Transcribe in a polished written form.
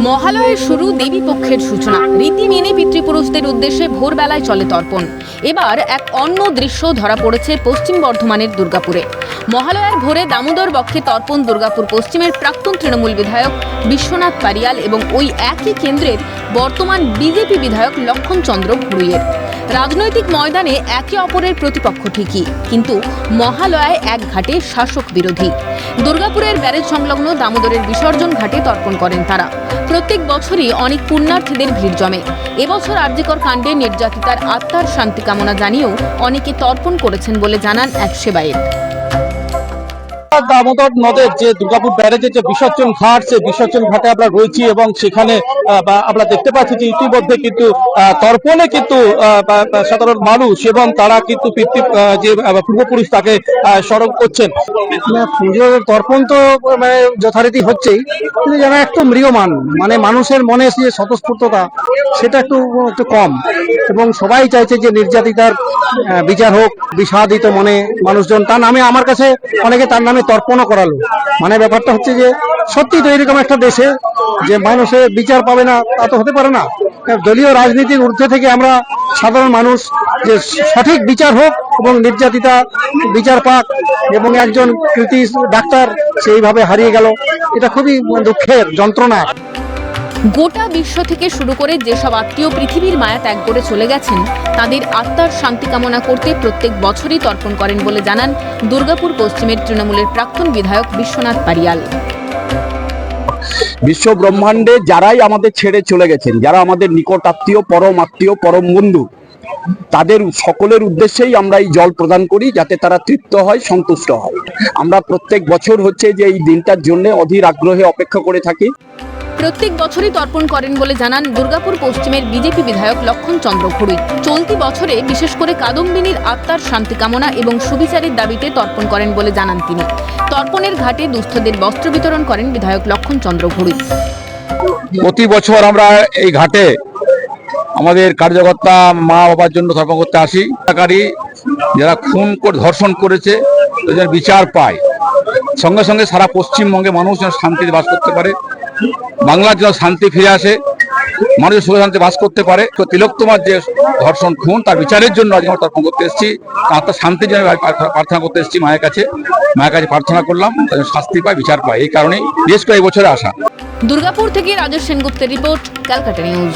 মহালয়ের শুরু দেবী পক্ষের সূচনা। রীতি মেনে পিতৃপুরুষদের উদ্দেশ্যে ভোরবেলায় চলে তর্পণ। এবার এক অন্য দৃশ্য ধরা পড়েছে পশ্চিম বর্ধমানের দুর্গাপুরে। মহালয়ার ভোরে দামোদর বক্ষে তর্পণ দুর্গাপুর পশ্চিমের প্রাক্তন তৃণমূল বিধায়ক বিশ্বনাথ পারিয়াল এবং ওই একই কেন্দ্রের বর্তমান বিজেপি বিধায়ক লক্ষণ চন্দ্র ঘুরুইয়ের। রাজনৈতিক ময়দানে একে অপরের প্রতিপক্ষ ঠিকই, কিন্তু মহালয়ায় এক ঘাটে শাসক বিরোধী। দুর্গাপুরের ব্যারেজ সংলগ্ন দামোদরের বিসর্জন ঘাটে তর্পণ করেন তারা। প্রত্যেক বছরই অনেক পুণ্যার্থীদের ভিড় জমে। এবছর আরজিকর কাণ্ডে নির্যাতিতার আত্মার শান্তি কামনা জানিয়েও অনেকে তর্পণ করেছেন বলে জানান এক সেবায়েত। দামোদর নদের যে দুর্গাপুর ব্যারেজের যে বিসর্জন ঘাট, সেই বিসর্জন ঘাটে আমরা রয়েছি এবং সেখানে আমরা দেখতে পাচ্ছি যে ইতিমধ্যে কিন্তু তর্পণে কিন্তু সাধারণ মানুষ এবং তারা কিন্তু যে পূর্বপুরুষ তাকে স্মরণ করছেন। পুজোর তর্পণ তো যথারীতি হচ্ছেই, কিন্তু যেন একটু ম্রিয়মান, মানুষের মনে যে স্বতঃস্ফূর্ততা সেটা একটু কম, এবং সবাই চাইছে যে নির্যাতিতার বিচার হোক। বিষাদিত মনে মানুষজন তার নামে, আমার কাছে অনেকে তার নামে তর্পণও করালো। ব্যাপারটা হচ্ছে যে সত্যি তো এরকম একটা দেশে যে মানুষের বিচার পাবে না, তা তো হতে পারে না। দলীয় রাজনীতির ঊর্ধ্বে থেকে আমরা সাধারণ মানুষ যে সঠিক বিচার হোক এবং নির্যাতিতা বিচার পাক, এবং একজন কৃতি ডাক্তার সেইভাবে হারিয়ে গেল, এটা খুবই দুঃখের, যন্ত্রণা। গোটা বিশ্ব থেকে শুরু করে যেসব আত্মীয় পৃথিবীর মায়া ত্যাগ করে চলে গেছেন, তাদের আত্মার শান্তি কামনা করতে প্রত্যেক বছরই তর্পণ করেন বলে জানান দুর্গাপুর পশ্চিমের তৃণমূলের প্রাক্তন বিধায়ক বিশ্বনাথ পারিয়াল। বিশ্ব ব্রহ্মাণ্ডে যারাই আমাদের ছেড়ে চলে গেছেন, যারা আমাদের নিকট আত্মীয়, পরম আত্মীয়, পরম বন্ধু, তাদের সকলের উদ্দেশ্যেই আমরা এই জল প্রদান করি, যাতে তারা তৃপ্ত হয়, সন্তুষ্ট হয়। আমরা প্রত্যেক বছর হচ্ছে যে এই দিনটার জন্য অধীর আগ্রহে অপেক্ষা করে থাকি। প্রত্যেক বছরই তর্পণ করেন বলে জানান দুর্গাপুর পশ্চিমের বিজেপি বিধায়ক লক্ষণ চন্দ্র ঘুরুই। চলতি বছরে বিশেষ করে কাদম্বিনীর আত্মার শান্তি কামনা এবং সুবিচারের দাবিতে তর্পণ করেন বলে জানান তিনি। তর্পণের ঘাটে দুস্থদের বস্ত্র বিতরণ করেন বিধায়ক লক্ষণ চন্দ্র ঘুরুই। প্রতি বছর আমরা এই ঘাটে আমাদের কার্যকর্তা মা বাবার জন্য তর্পণ করতে আসি। যারা খুন করে ধর্ষণ করেছে তাদের বিচার পায়, সঙ্গে সঙ্গে সারা পশ্চিমবঙ্গে মানুষ যেন শান্তিতে বাস করতে পারে, বাংলার যেন শান্তি ফিরে আসে, মানুষ সুখে শান্তি বাস করতে পারে। তো তিলোত্তমার যে ধর্ষণ খুন, তার বিচারের জন্য আজ আমরা তর্পণ করতে এসেছি। তার শান্তির জন্য প্রার্থনা করতে এসেছি মায়ের কাছে প্রার্থনা করলাম, শাস্তি পায়, বিচার পায়। এই কারণেই বিশেষ করে এই বছরে আসা। দুর্গাপুর থেকে রাজেশ সেনগুপ্তের রিপোর্ট, ক্যালকাটা নিউজ।